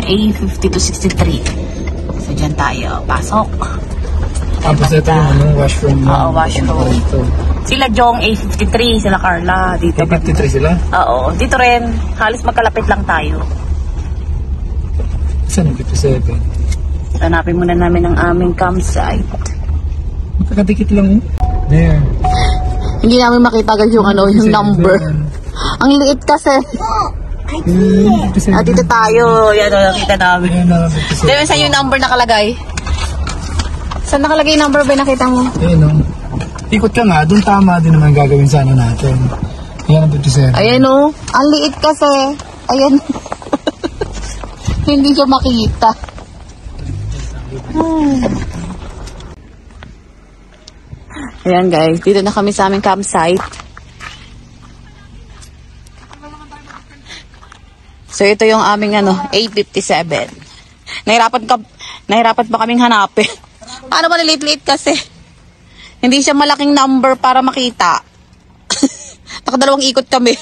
A50 to 63. So, dyan tayo. Pasok. Tapos ito yung washroom. Oo, washroom. Sila Jong A53, sila Carla. Dito A53 sila? Oo. Dito rin. Halos magkalapit lang tayo. Saan yung 57? Hanapin muna namin ang aming campsite. Magkakadikit lang. There. Hindi namin makita agad yung yung number. Ang liit kasi. Dito tayo. Yan o, nakita namin. Dito saan yung number nakalagay? Saan nakalagay yung number ba nakita mo? Ayan o. Ikot ka nga. Doon tama din naman gagawin sana natin. Ayan ang 57. Ayan o. Ang liit kasi. Ayan. Hindi siya makita. Ayan guys. Dito na kami sa aming campsite. So, ito yung aming A57. Nahirapan pa kaming hanapin. Paano ba liit-liit kasi? Hindi siya malaking number para makita. Nakadalawang ikot kami.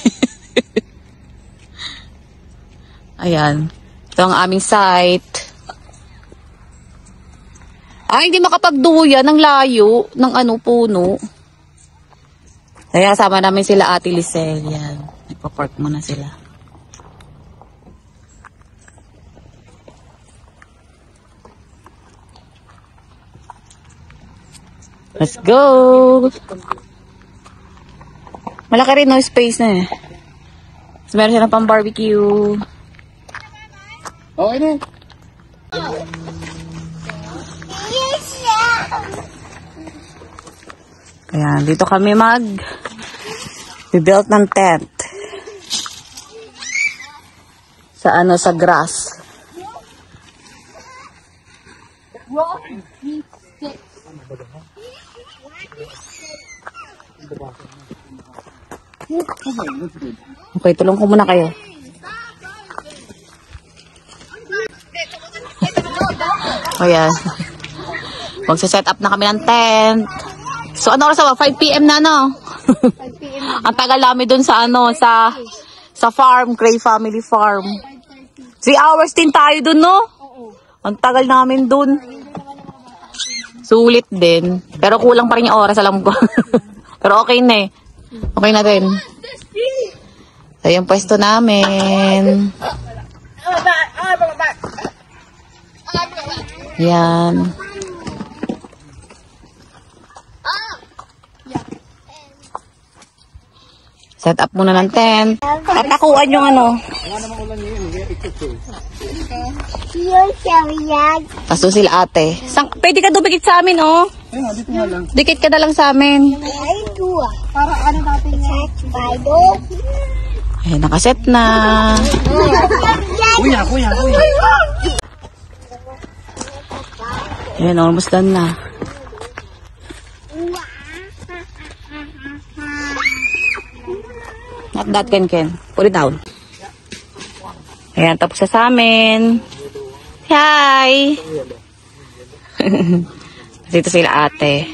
Ayan. Ito ang aming site. Hindi makapagduyan ng layo ng puno. Kaya kasama namin sila Ate Lisel. Yan. Nagpa-park muna sila. Let's go! Malaki rin space na eh. So, meron siya ng pang barbecue. Okay na. Ayan, dito kami build ng tent. Sa grass. Okay, tulong ko muna kayo. Ayan. Magsa-set up na kami ng tent. So, ano oras ba? 5 PM na, no? 5 PM. Ang tagal namin dun sa sa farm, Gray Family Farm. 3 hours din tayo dun, no? Ang tagal namin dun. Sulit din. Pero kulang pa rin yung oras, alam ko. Pero okay na eh. Okay na rin. So, yung pwesto namin. Yan. Set up muna ng tent. Tatakuan yung Kaso sila ate. Pwede ka dumikit sa amin, oh. Dito nga lang. Dikit ka na lang sa amin. Para natin Ayan, nakaset na. Kuya. Ayan, almost done na. Not that, Ken. Put it down. Ayan, tapos na sa amin. Hi! Dito sila ate.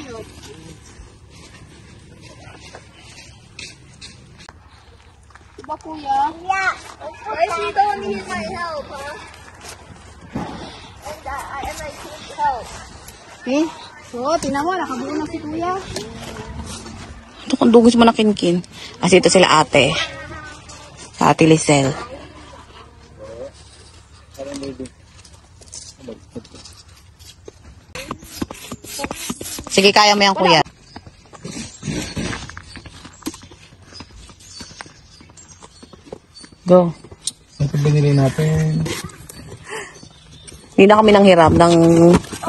Diba kuya? Yeah. Why she don't need my help, huh? And I need help. Eh? So, tinan mo, nakabuo na si kuya. Ito kung dugos mo na kinkin. Kasi ito sila ate. Sa Ate Lisel. Sige, kaya mo yan, kuya. Go. Ito binili natin. Hindi na kami nanghiram ng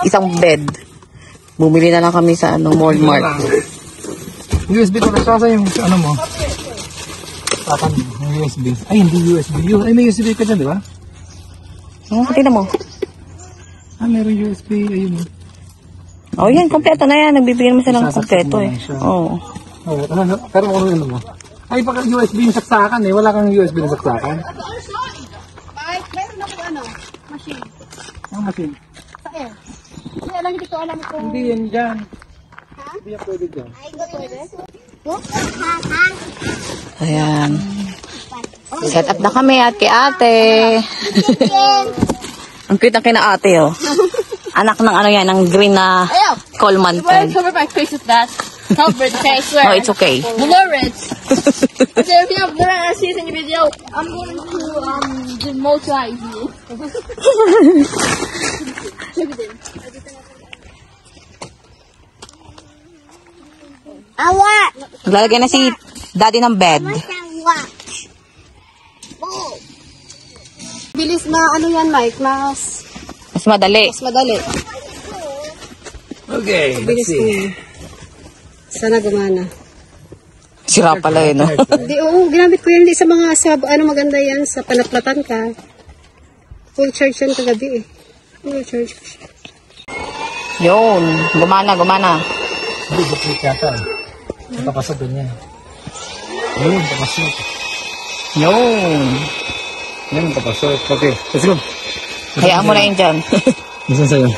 isang bed. Bumili na lang kami sa Walmart. USB ko na sa yung ano mo. Tapan yung USB. Ay, hindi USB. Ay, may USB ka dyan, di ba? Tingnan mo. Ah, meron USB. Ayun. Oh, yan. Kompleto na yan. Nagbibigyan mo sila ng Sasaksak kompleto mo eh. lang siya. Oo. Oh, pero ano mo? Ay, baka USB yung saksakan eh. Wala kang USB na saksakan. Mike, meron ako machine. Ang machine. Sa air. Hindi, hindi ko alam kung... Hindi yan dyan. Hindi yan pwede dyan. Ay, pwede? Ayan. Set up na kami at kay ate. Ang cute ng kina ate, oh. Anak ng ng green na Coleman pen. Cover my face with that. Cover the face, swear. Oh, it's okay. Dolores. So if you have Dolores in the video, I'm going to demotize you. Awa! Maglalagay na si daddy ng bed. Bilis yan, Mike. Mas Mas madali. madali. Okay, let's see. Sana gumana. Sira pala no? Hindi, oo, ginamit ko yan. Hindi sa mga, maganda yan. Sa panaplatan ka. Full charge yan kagabi eh. Full charge ko siya. Yun. Gumana. Hindi, buklit yata eh. Napapasok doon yan. Ayun, papasok. Yun. Yan, papasok. Okay, let's go. Hayaan mo na yun dyan. Isan sa'yo?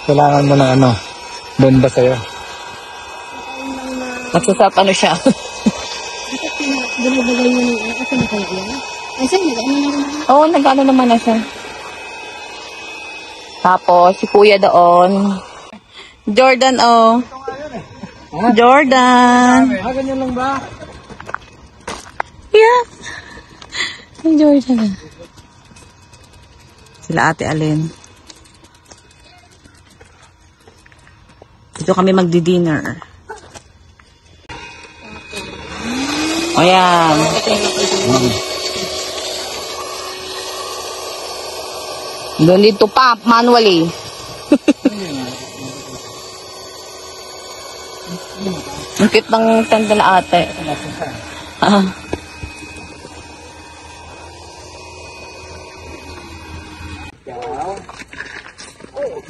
Kailangan mo ng bomba sa'yo. Magsasap siya. Binibigay mo ng ako na kaya yan. Ay, sa'yo, nag-ano na rin. Oo, nag-ano naman na siya. Tapos, si kuya doon. Jordan, oh. Jordan. Ganyan lang ba? Yeah. Si Jordan. Sila ate Alin. Dito kami magdi-dinner. O yan. Don't need to pump manually. Ang cute ng tanda na ate. Ah.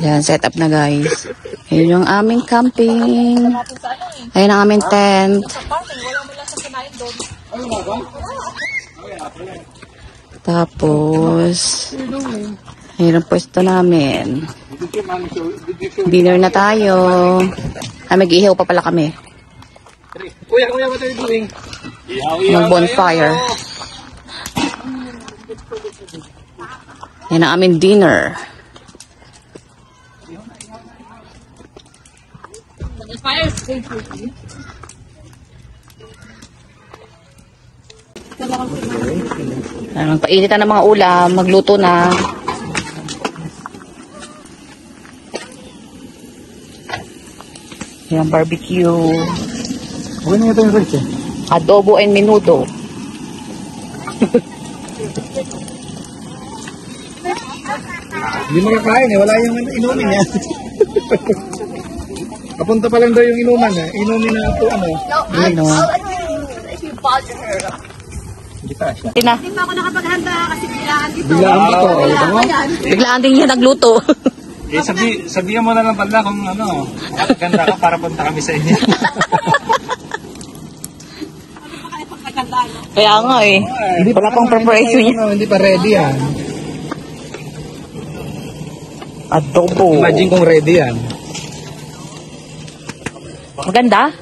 Yan, set up na guys. Ayun yung aming camping. Ayun ang aming tent. Tapos, ayun ang pwesto namin. Dinner na tayo. Mag-ihaw pa pala kami. Kuya, what are you doing? Mag-bonfire. Yan ang aming dinner. Painitan ng mga ulam, magluto na. Yan, barbecue. Okay na ito yung rice eh. Adobo and menudo. Hindi mo kakain eh, wala yung inumin yan. Kapunta pa lang daw yung inuman eh. Inumin na ito Ano? Hindi pa siya. Tina, Hindi pa ako nakapaghanda kasi biglaan dito. Biglaan dito. biglaan din niya nagluto. Eh, sabihan mo na lang pala kung ganda ka para punta kami sa inyo. Kaya nga eh. Wala pang preparation niya. Hindi pa ready yan. Adobo. Imagine kung ready yan. Maganda?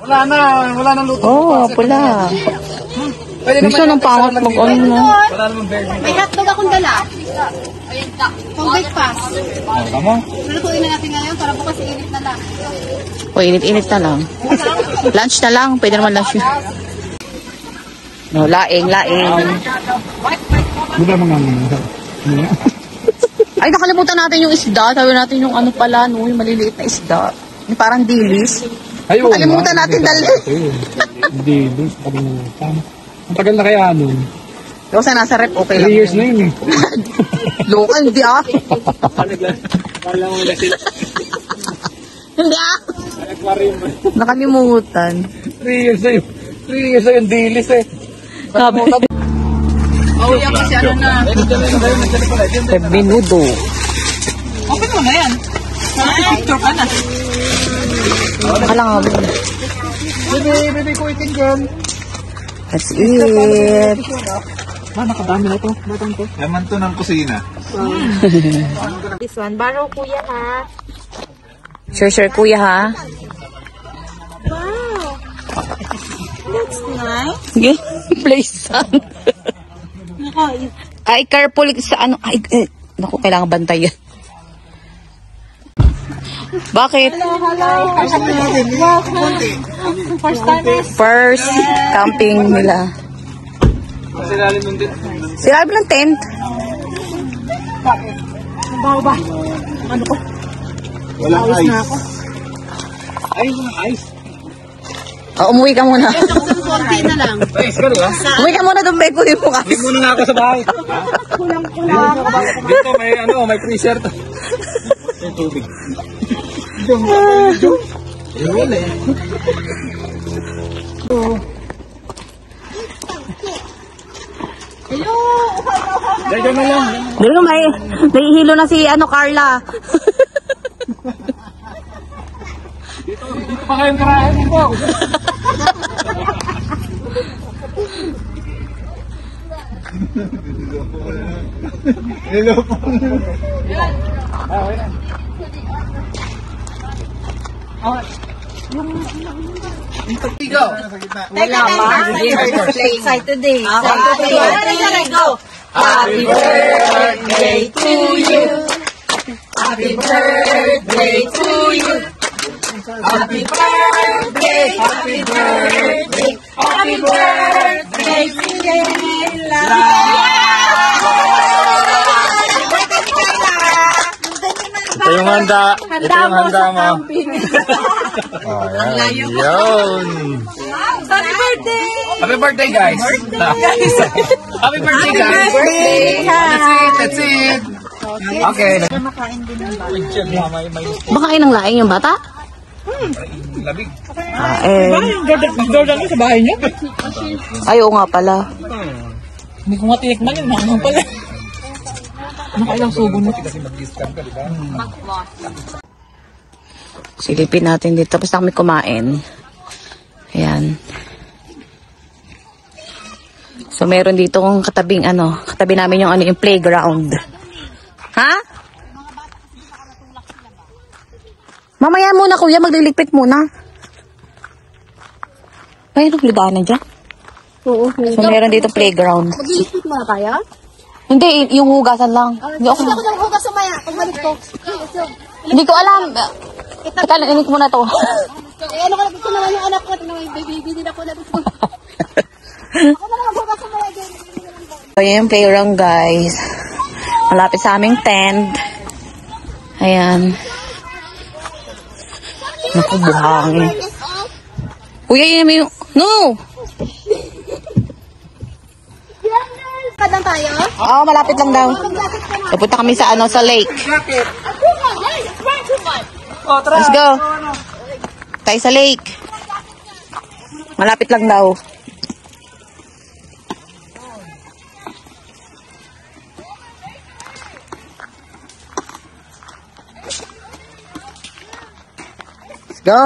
Wala na luto. Oh, pula. Gusto ng pangat mag-on mo. Wala namang burger. May hotdog akong dala. Pang breakfast. Tama? Lulutuin na natin ngayon para bukas init na lang. O, init-init na lang. Lunch na lang. Pwede naman lunch yun. No, laing. Di ba mga Ay, nakalimutan natin yung isda. Sabi natin yung pala, yung maliliit na isda. Yung parang dilis. Ayun. Nakalimutan natin dali. Dilis. Kalimutan. Ang tagal na kaya nun. Kasi nasa rep, okay 3 lang. years na yun eh. Loka, hindi ah. Kala mo na sila. Hindi ah. Aquarium. Nakalimutan. 3 years na yun. 3 years na yung dilis eh. Sabi. Oh, yan kasi ano na. Menudo. Okay mo na yan. Picture ka na. Nakalang ako. Baby ko itin dyan. That's it. Nakadami na ito. Batang to. Laman to ng kusina. This one, baro kuya ha. Sure, kuya ha. Wow. That's nice. Yeah, place saan? Ay, careful sa ano. Ay, naku, kailangan bantayan. Bakit? First timers. First camping nila. Silalim nun din. Sila ng tent. Ba? Ano ko? Walang ice. Na ako. Ay, walang ice. Umuwi ka muna. Konti na lang. Ice ka diba? Umuwi ka muna doon, Beck. Kunin mo ka. Hindi muna na ako sa bahay. Kulang-kulang. Dito may freezer to. Yung tubig. Yun eh. Diyan na lang. Dito may hilo na si Carla. Dito pa kayong karahin dito. Hello po. Wala pa. Excited today. Go. Happy birthday to you. Happy birthday to you. Happy birthday, happy birthday, happy birthday to you. Ito yung handa. Ito yung handa mo. Oh, yan. Yun. Happy birthday! Happy birthday, guys. Happy birthday, guys. That's it. Okay. Bakain ng laing yung bata? Labig. Nag-order sa bahay niya? Ay, oo nga pala. Hindi ko nga tinikman yun. Nakakang pala. Nakailang sugo mo. Kasi mag-discount ka, di ba? Silipin natin dito. Tapos na kami kumain. Ayan. So, meron dito kung katabing katabi namin yung playground. Ha? Mamaya muna, kuya. Magliligpit muna. Ay, naglibanan dyan. Oo. So, meron dito playground. Mag-iipit mo na tayo? Hindi, yung hugasan lang. Hindi ako. Ako nang hugas sumaya. Pagbalik ko. Hindi ko alam. Teka, nainig ko muna to. Ano ka nagpito naman yung anak ko. Tinawag yung baby din ako na dito. Ako na lang maghugas sumaya dyan. So, yun yung playground, guys. Malapit sa aming tent. Ayan. Naku, buhangin. Kuya, yun yung... No! Kadang tayo? Oo, malapit lang daw. Pupunta kami sa sa lake. Let's go. Tayo sa lake. Malapit lang daw. Let's go.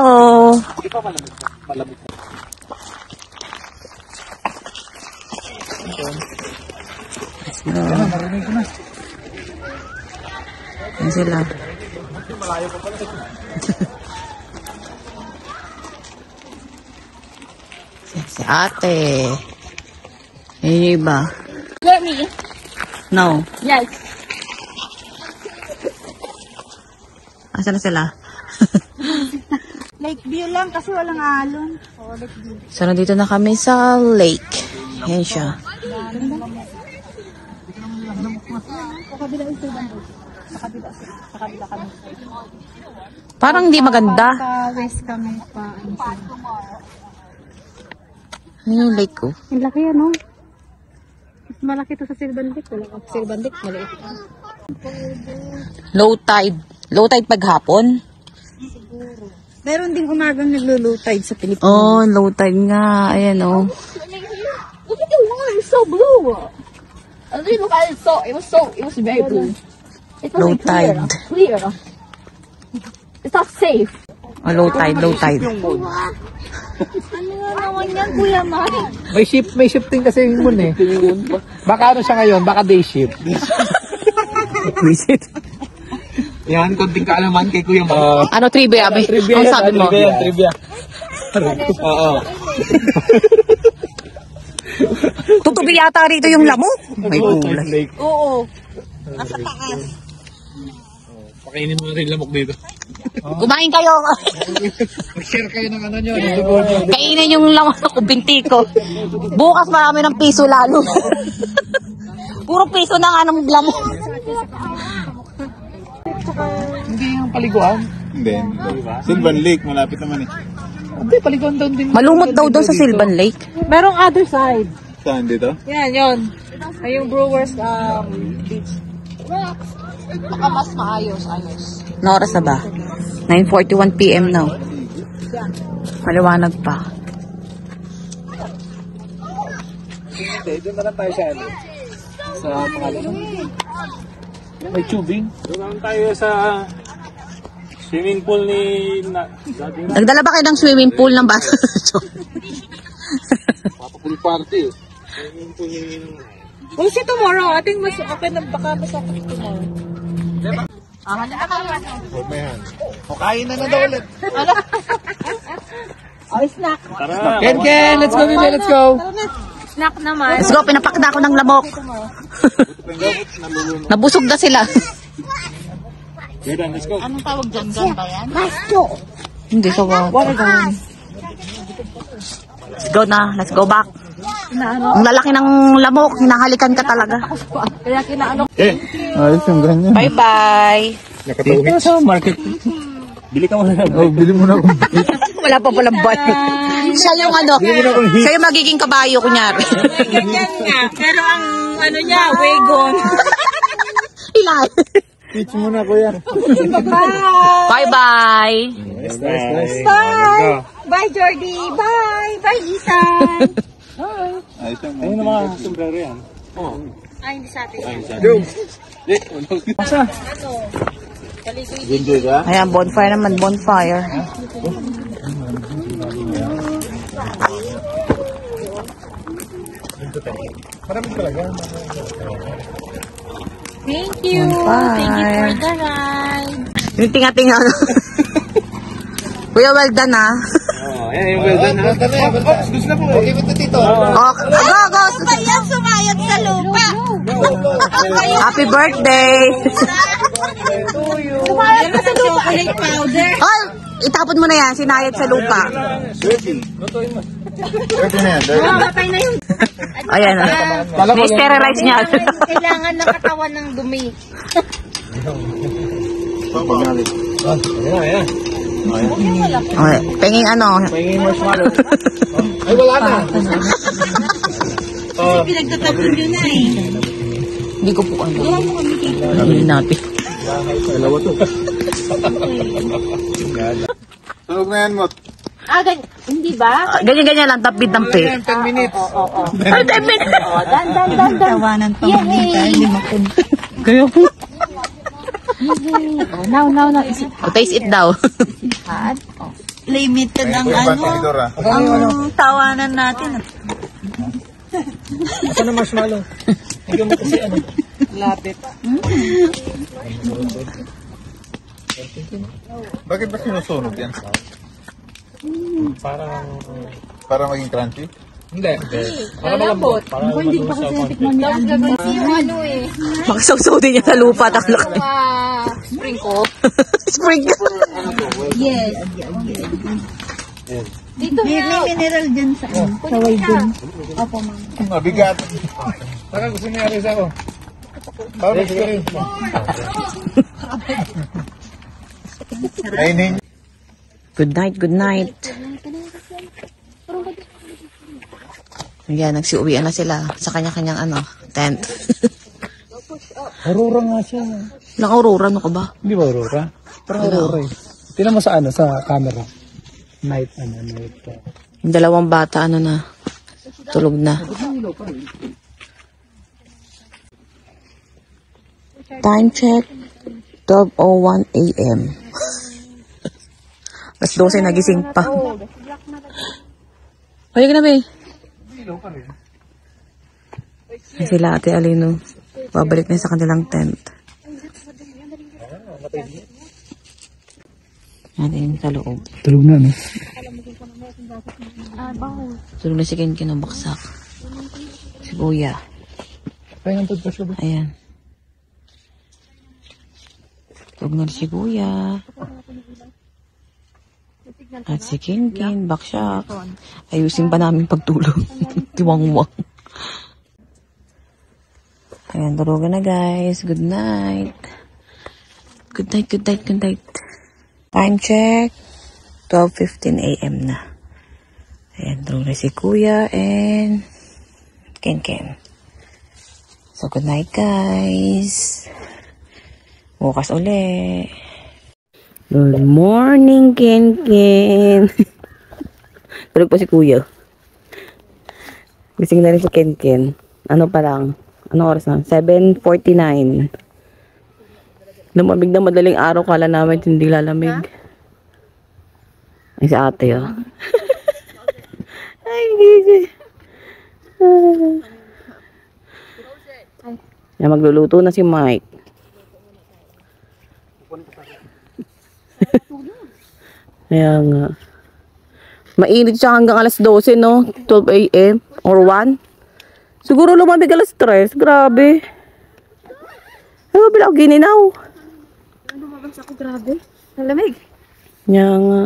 Ayan sila. Si ate. Ayun yung iba. Let me. No. Yes. Asan na sila? Lake view lang kasi walang alon. Oh, lake view. So, nandito na kami sa lake. Ayan siya. Parang hindi maganda. West kami pa. Ano yung lake ko? Ang laki ano? Mas malaki to sa Silvan Lake. Wala ka sa Silvan Lake. Maliit. Low tide. Low tide paghapon? Meron ding umagang naglo-low tide sa Pilipinas. Oh, low tide nga. Ayan, oh. Look at the water, it's so blue. I didn't look at it, it was very blue. It Low wasn't clear. tide. Clear. It's not safe. Oh, low tide, low tide. Ano nga naman yan, Kuya Mike? May shifting kasi yung moon eh. Baka ano siya ngayon, baka day shift. Visit. Yan, konting kaalaman kay Kuya Mark. Ano, trivia? Ang sabi mo? Trivia. Oo. Tutubi yata rito yung lamok. May gulay. Oo. Nasa taas. Pakainin mo na rin lamok dito. Kumain kayo. Mag-share kayo ng ano nyo. Kainin yung lamok ko, binti ko. Bukas marami ng piso lalo. Puro piso na nga ng lamok. Hindi yung paliguan. Hindi. Silvan Lake, malapit naman eh. Hindi, paliguan doon din. Malumot daw sa Silvan Lake. Merong other side. Saan dito? Yan, yun. Ay, yung Brewers Beach. Baka mas maayos. Na oras na ba? 9:41 PM now. Maliwanag pa. Doon na lang tayo sa ano. Sa pangalan. May tubing. Doon lang tayo sa swimming pool ni Daddy. Nagdala ba kayo ng swimming pool ng bata? Papapul party. We'll see tomorrow. I think mas okay na baka masakit tomorrow. O kain na daw ulit. Snack. Tara. Ken, let's go, Bibi, let's go. Snack naman. Let's go, pinapak na ako ng lamok. Nabusog na sila. Let's go. Anong tawag dyan? Gan ba yan? Hindi ka ba? Let's go na. Let's go back. Ang lalaki ng lamok. Hinahalikan ka talaga. Kaya kinaano. Ayos yung ganyan. Bye-bye. Dito sa market. Bili ka muna. Oh, bili mo na akong Wala pa palang buwan. Siya yung ano. Siya yung magiging kabayo, kunyari. Ganyan nga. Pero ang ano niya, wagon. Ilan? pitch muna, kuya. Bye-bye. Bye! Bye, Jordy! Bye! Bye, Ethan! Ayos yung Ayun ang mga sombrero yan. Ay, hindi sa atin. Ginger ka? Ayan, bonfire naman. Bonfire. Thank you! Bye. Thank you for the ride! Yung tinga-tinga. Kuya, well done, ha? Ayan yung well done. Oops, gusto na po. Okay, ba't dito? Okay. Go! Ayan, sumayag sa lupa! Happy birthday! Sumayag ka sa lupa! Chocolate powder! Ay! Itapon mo na yan. Sinayad sa lupa. Dirty. Dirty na yan, dirty. Matay na yun! Ayan, na-sterilize niya. Kailangan ng katawan ng dumi. Pagalit. Ayan. Okay. Penging ano. May marshmallow. Ay, wala na. Pinagtatapon nyo na eh. Hindi ko po ano. Nabili natin. Dalawa to. Tulog na yan, Mot. Hindi ba? Ganyan-ganyan lang. Tapid-tampi. 10 minutes. Ay, 10 minutes. Dan. Tawanan pa Kayo po. Now. Taste it daw. Limited ang Kuya, Batidor, ah. ang tawanan natin. Ito na marshmallow. Ikaw mo kasi ano. Lapit. Bakit ba sinusunog yan? Para maging crunchy? Hindi. Malambot. Hindi pa kasi natikman ni Andy. Yung ano eh. Makasawsaw din niya sa lupa. Taklak. Spring ko. Spring. Yes. Dito may mineral dyan sa wagon. Opo, ma'am. Mabigat. Saka gusto niya rin ako. Para gusto rin. Kainin. Good night. Ayan, nagsiuwian na sila sa kanya-kanyang tent. Aurora nga siya. Lang aurora, ano ka ba? Hindi ba Aurora? Parang Aurora eh. Tingnan mo sa ano, sa camera. Night. Yung dalawang bata, ano na, tulog na. Time check, 12:01 a.m. Alas 12 nagising pa. Ayun na, be. Ay, sila Ate Alino. Babalik na sa kanilang tent. Natin sa loob. Tulog na, no? Tulog na si Ken ng baksak. Si Kuya. Pahingan pa siya ba? Ayan. Tulog na si Kuya. At si Ken, baksak. Ayusin pa namin pagtulog. Tiwang-wang. Ayan, tulogan na guys. Good night. Good night, good night, good night. Time check. 12:15 a.m. na. Ayan, tulog na si Kuya and Ken. So, good night guys. Bukas uli. Good morning, Ken. Tulog pa si Kuya. Gising na rin si Ken. Ano pa lang? Anong oras na? 7:49. Lumamig na madaling araw. Kala namin hindi lalamig. Ay, si ate, oh. Ay, gising. Yan, magluluto na si Mike. Kaya nga. Mainit siya hanggang alas 12, no? 12 a.m. or 1. Siguro lumamig alas 3. Grabe. Ay, mabila ako gininaw. Lumabas ako, grabe. Nalamig. Kaya nga.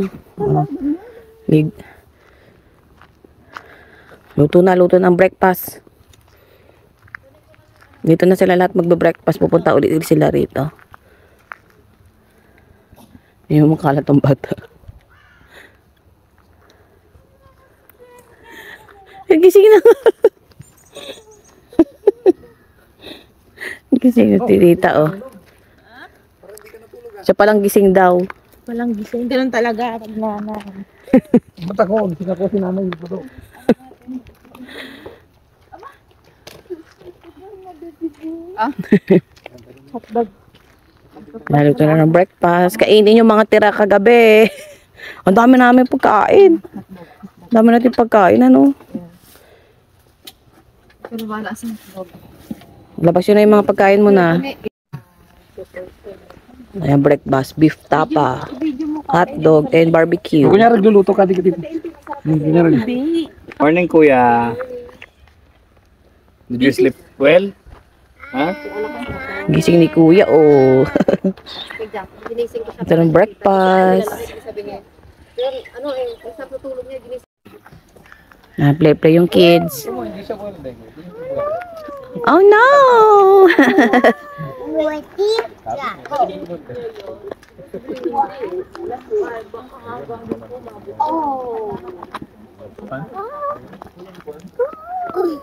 Luto ng breakfast. Dito na sila lahat magbe-breakfast. Pupunta ulit sila rito. Yung makalat ang bata. Gising na. Gising na tita, oh. Siya palang gising daw. Walang gising. Ganun talaga. Pag nanay. Ba't ako? Gising ako si nanay. Bato. Naluto na ng breakfast. Kainin yung mga tira kagabi. Ang dami namin pagkain. Ang dami natin pagkain, ano? Pero wala sa Labas yun na yung mga pagkain mo na. Ayan, breakfast. Beef tapa, hotdog, and barbecue. Kunyari, luluto ka dito. Morning, Kuya. Did you sleep well? Ha? Gising ni Kuya, oh. Ito ng breakfast. Play yung kids. Oh no!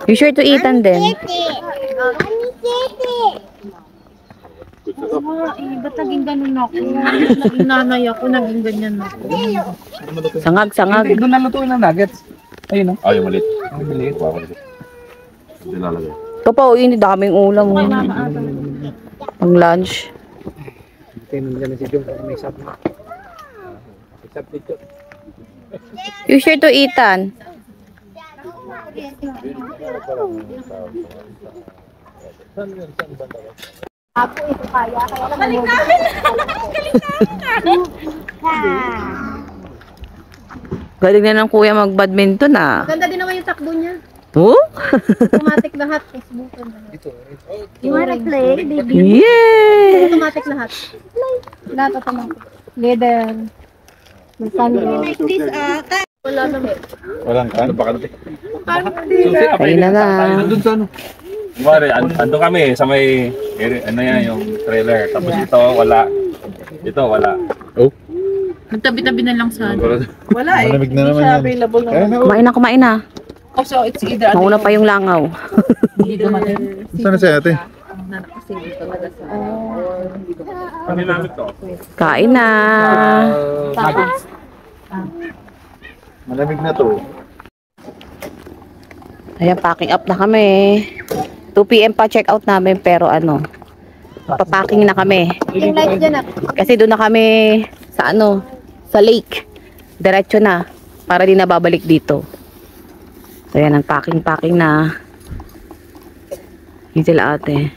You sure to eat and then? Ba't naging ganun ako? Naging nanay ako, naging ganyan ako. Sangag. Doon nalutuin ng nuggets. Ayun, no? Ay, yung maliit. Ang maliit. Hindi lalagay. Ito pa, ini daming ulam. Pang lunch. Tingnan nila si Jom. May sap na. Sap dito. You sure to eat and? Galing na ng kuya mag-badminton, ah. Ganda din naman yung takbo niya. Oh? Automatic lahat. Facebookan lahat. You wanna play, baby? Yeah! Automatic lahat. Lahat automatic. Leather. May sunroof. Walang kan? Baka natin. Ayun na na. Doon sa ano? Kumari, ando kami sa may, ano yan, yung trailer. Tapos ito, wala. Ito, wala. Oh? Nagtabi-tabi na lang sa ano. Wala eh. Malamig na Hindi naman siya yan. available na. Kumain na. Oh, so it's either Mauna pa yung langaw. hindi dumating. Saan na siya ate? Ano namin to? Kain na. Malamig na to. Ayan, packing up na kami. 2 PM pa check out namin pero ano, papacking na kami. Kasi doon na kami sa ano, sa lake. Diretso na para di na babalik dito. So ayan, ang packing na. Yung sila ate.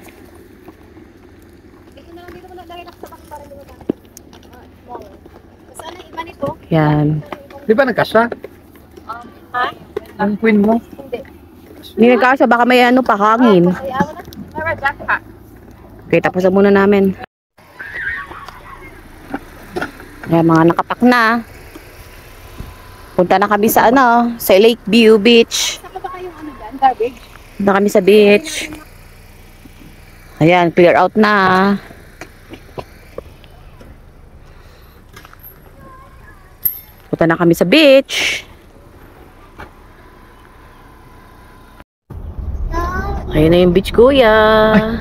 Yan. Di ba nagkasya? Ang queen mo? Hindi nagkasa, baka may ano pa, hangin. Okay, tapos na muna namin. Ayan, mga nakapak na. Punta na kami sa ano, sa Lakeview Beach. Punta kami sa beach. Ayan, clear out na. Punta na kami sa beach. Ayun na yung beach, kuya.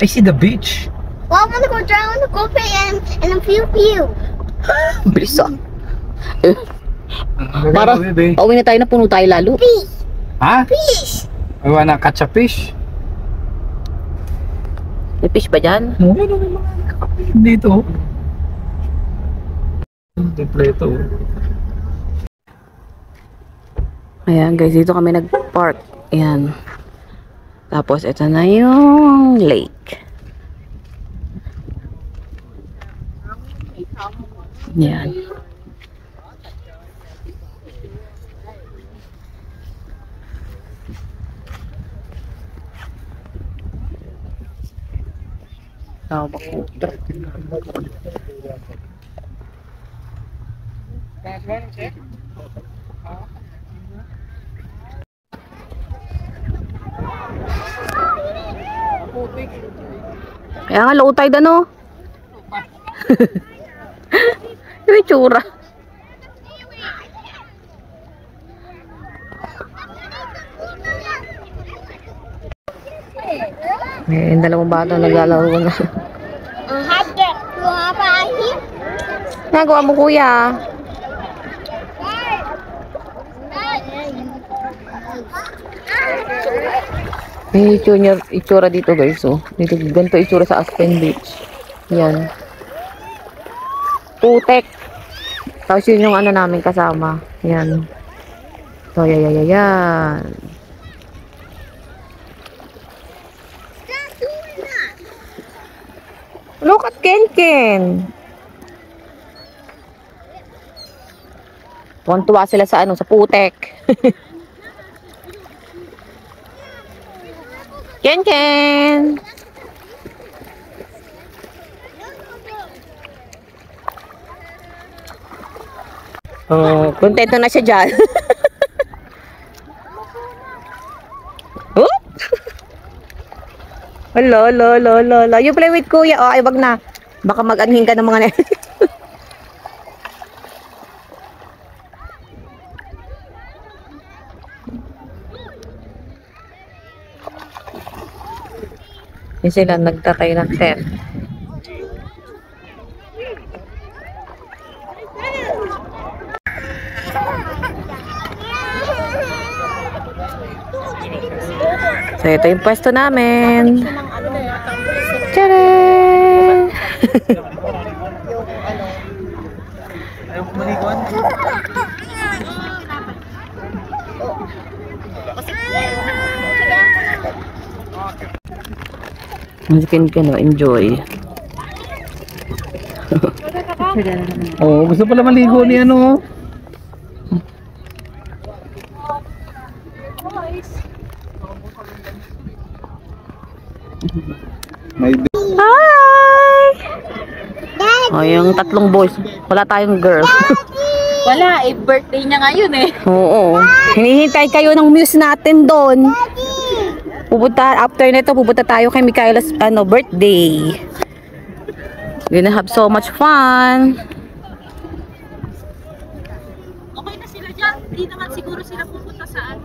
I see the beach. Well, I'm gonna go drown in the coffee and a pew. Bilis ah. Para, Pauwi na tayo na puno tayo lalo. ha? Fish. I wanna catch a fish. May fish ba dyan? No, may mga nakapin dito. Kompleto. Ayan guys, dito kami nag-park. Ayan. Tapos ito na yung lake. Ayan. Kaya nga low tide ano? Yung itsura. May dalawang bata naglalaro na. Nagawa mo kuya. May itsura dito guys, oh. Dito, ganito itsura sa Aspen Beach. Yan. Putek. Tapos yun yung ano namin kasama. Yan. So, yan. Look at Ken. Tuwan-tuwa sila sa ano, sa putek. Ken. Oh, kontento na siya dyan. Oh? Hello. You play with kuya. Oh, ay wag na. Baka mag-anhin ka ng mga Yung sila nagtatay ng tent. So, ito yung pwesto namin. Tcharam! Mungkin ka no, enjoy. Oh, gusto pala maligo ni ano. Hi! Oh, yung tatlong boys. Wala tayong girl. Wala, birthday niya ngayon eh. Oo. Hinihintay kayo ng muse natin doon. After nito, pupunta tayo kay Micaela's birthday. We're gonna have so much fun. Okay na sila dyan. Hindi naman siguro sila pupunta saan.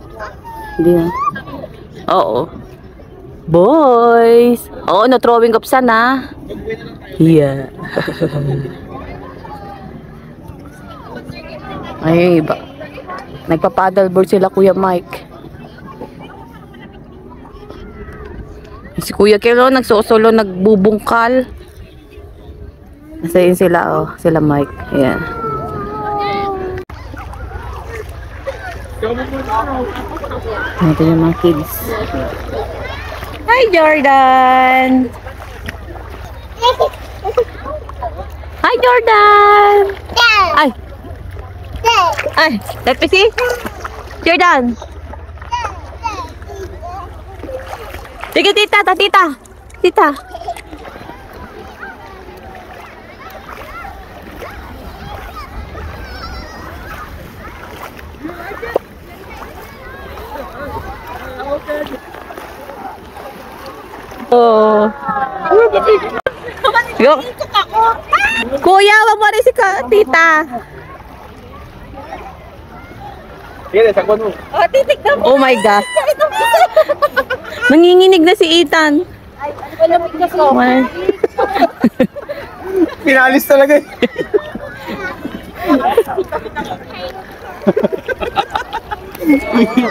Hindi na. Oo. Boys! Oo, no throwing of sun ah. Yeah. Ay, iba. Nagpa-paddleboard sila Kuya Mike. Si Kuya Kilo nagsusolo, nagbubungkal. Nasa yun sila, oh. Sila Mike. Ayan. Ito yung mga kids. Hi, Jordan! Hi, Jordan! Ay! Ay! Let me see! Jordan! Sige, tita! Tita! Tita! Oh. Yo. Kuya, wag mo rin si tita. Oh my God. Nanginginig na si Ethan. Ay, Pinalis talaga eh.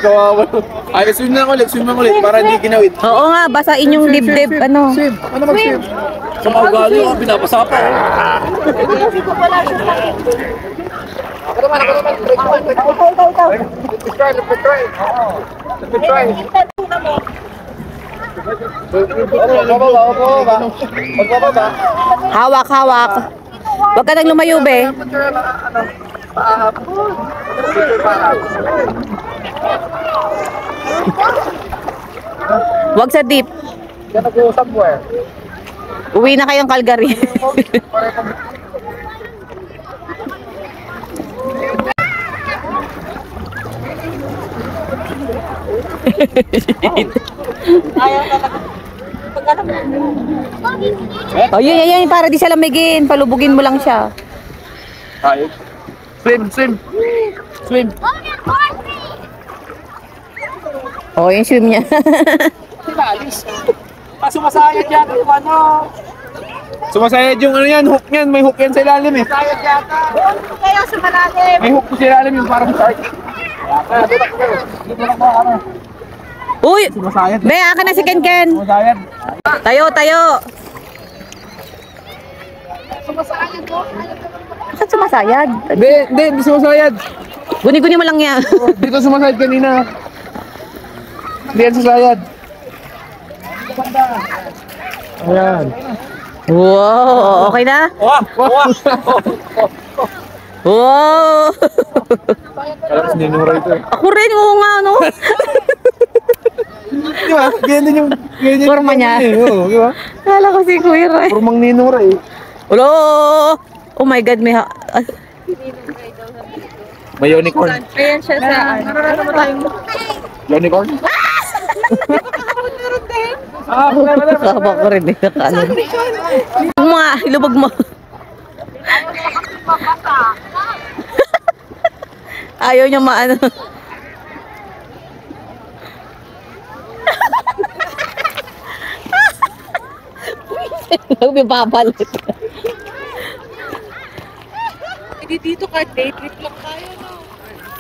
Kawawa. Ay, swim na ulit para hindi ginawit. oo nga, basain yung dibdib. Ano? Swim. Ano mag-swim? Sa mga ugali ko, pinapasa pa. Hawak, hawak. Huwag ka nang lumayo, be. Huwag sa deep. Uwi na kayong Calgary. Oh, yun, para di siya lamigin. Palubugin mo lang siya. Swim. Oh, yung swim niya. Sumasayad yan yung ano. Sumasayad yung ano yan, hook yan. May hook yan sa ilalim eh. Sumasayad yata. Kayo sa malalim. May hook sa ilalim yung parang shark. Uy! Sumasayad. Be, akin na si Ken. Sumasayad. Tayo. Bakit sumasayad? Hindi sumasayad. Guni-guni mo lang yan. Dito sumasayad kanina. Hindi yan sumasayad. Ayan. Wow, okay na? Wow! Alam mo, ninura ito eh. Ako rin, oo nga, no? Di ba? Ganyan din yung... Forma niya. Oo, di ba? Kala ko si Kuya Ray. Formang ninura eh. Hello! Oh my God, may May unicorn. Ayan siya sa Unicorn? Kaba ko rin, nakano. Yung mga ilubog mo. Ayaw niya maano. May papalit. Hindi dito ka, day trip lang tayo, no?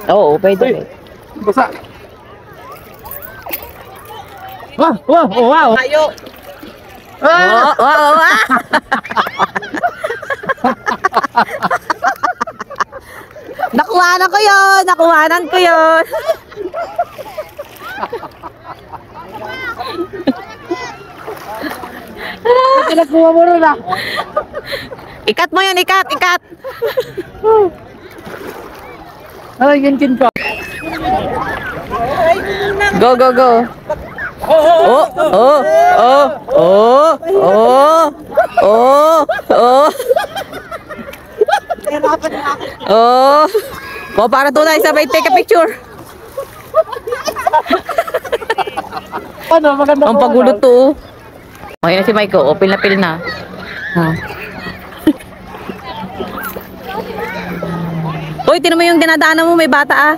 Oo, pwede. Basa. Wow. Tayo. Wow. Nakuhanan ko yun. Nakuha mo rin ah. Ikat mo yun, ikat. Ay, gankin ka. Go. Oh, para tunay sabay take a picture. Ano, maganda Ang pagulo to. Okay na si Michael, oh, pil na. Hoy, tinan mo yung dinadaanan mo, may bata ah.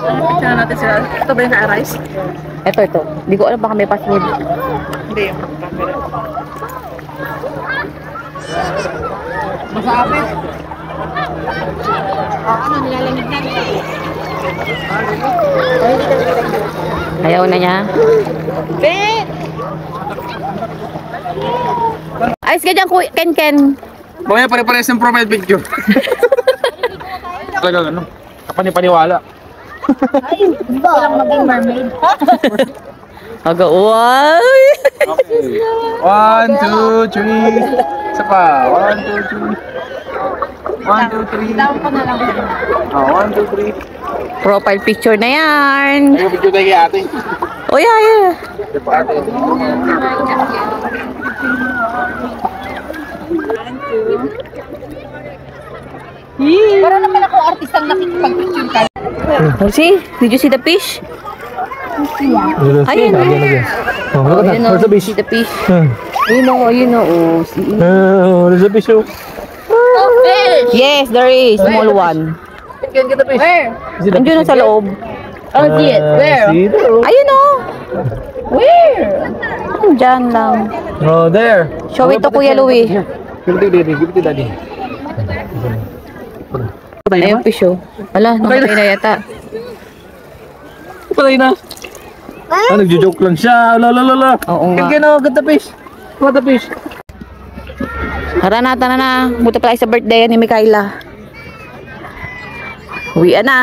Tignan natin sila. Ito ba yung ka-rice? Ito. Hindi ko alam baka may password. Hindi. Ayaw na niya. Ayos ka dyan, Ken. Mamaya pare-pares ng profile picture. Talagang ano, kapani-paniwala. Walang maging mermaid. Aga, uy! Okay. 1, 2, 3. Isa pa. 1, 2, 3. 1, 2, 3. 1, 2, 3. Profile picture na yan. Ay, video tayo kay ate. Oh, yeah. Ito pa ate. Parang naman ako artistang nakikipag-picture ka. See? Did you see the fish? Ayun. Oh, look at that. Where's the fish? See the fish. Hmm. Ayun o. Oh, see. Where's the fish? Oh? Yes, there is. Small one. Can get the fish. Where? Andiyan na sa loob. Oh, see it. Where? See there. Ayun o. Where? Diyan lang. Oh, there. Show it to Kuya Louie. Here. Give it to daddy. Give it to daddy. Ayun fish o. Wala, nakatay na yata. Patay na. Ah, nagjo-joke lang siya. Lala. Oo nga. Get the fish. What the fish? Haranata na. Buti pala sa birthday ni Mikaela. Uwian na.